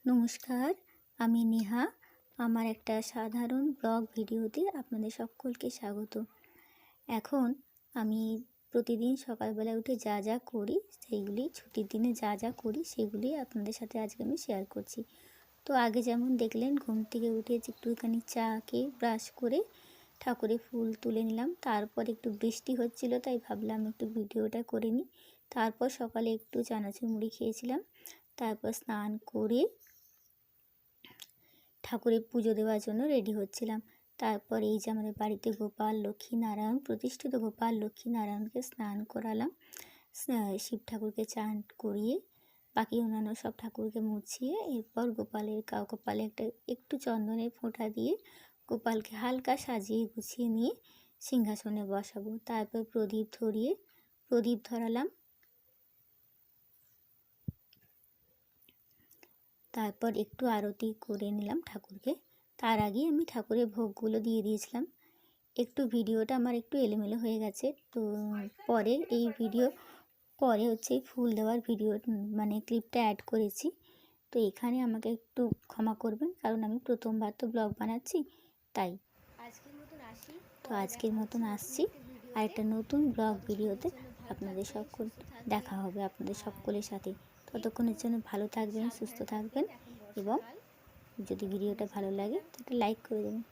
নমস্কার, আমি নেহা। আমার একটা সাধারণ ব্লগ ভিডিওতে আপনাদের সকলকে স্বাগত। এখন আমি প্রতিদিন সকালবেলা উঠে যা যা করি সেইগুলি, ছুটির দিনে যা যা করি সেগুলি আপনাদের সাথে আজকে আমি শেয়ার করছি। তো আগে যেমন দেখলেন, ঘুম থেকে উঠে একটুখানি চা খেয়ে ব্রাশ করে ঠাকুরের ফুল তুলে নিলাম। তারপর একটু বৃষ্টি হচ্ছিল, তাই ভাবলাম একটু ভিডিওটা করে নিই। তারপর সকালে একটু চানাচুর মুড়ি খেয়েছিলাম। তারপর স্নান করে ঠাকুরের পুজো দেওয়ার জন্য রেডি হচ্ছিলাম। তারপর এই যে আমাদের বাড়িতে গোপাল লক্ষ্মীনারায়ণ প্রতিষ্ঠিত, গোপাল লক্ষ্মীনারায়ণকে স্নান করালাম। শিব ঠাকুরকে চান করিয়ে বাকি অন্যান্য সব ঠাকুরকে মুছিয়ে এরপর কপালে একটু চন্দনের ফোঁটা দিয়ে গোপালকে হালকা সাজিয়ে গুছিয়ে নিয়ে সিংহাসনে বসাবো। তারপর প্রদীপ ধরালাম। তারপর একটু আরতি করে নিলাম ঠাকুরকে। তার আগে আমি ঠাকুরের ভোগগুলো দিয়ে দিয়েছিলাম। ভিডিওটা আমার একটু এলোমেলো হয়ে গেছে, তো পরে এই ফুল দেওয়ার ক্লিপটা অ্যাড করেছি। তো এখানে আমাকে একটু ক্ষমা করবেন, কারণ আমি প্রথমবার তো ব্লগ বানাচ্ছি, তাই আজকের মতন আসছি। আর একটা নতুন ব্লগ ভিডিওতে আপনাদের দেখা হবে আপনাদের সকলের সাথে। ততক্ষণের জন্য ভালো থাকবেন, সুস্থ থাকবেন, এবং যদি ভিডিওটা ভালো লাগে তো একটা লাইক করে দেবেন।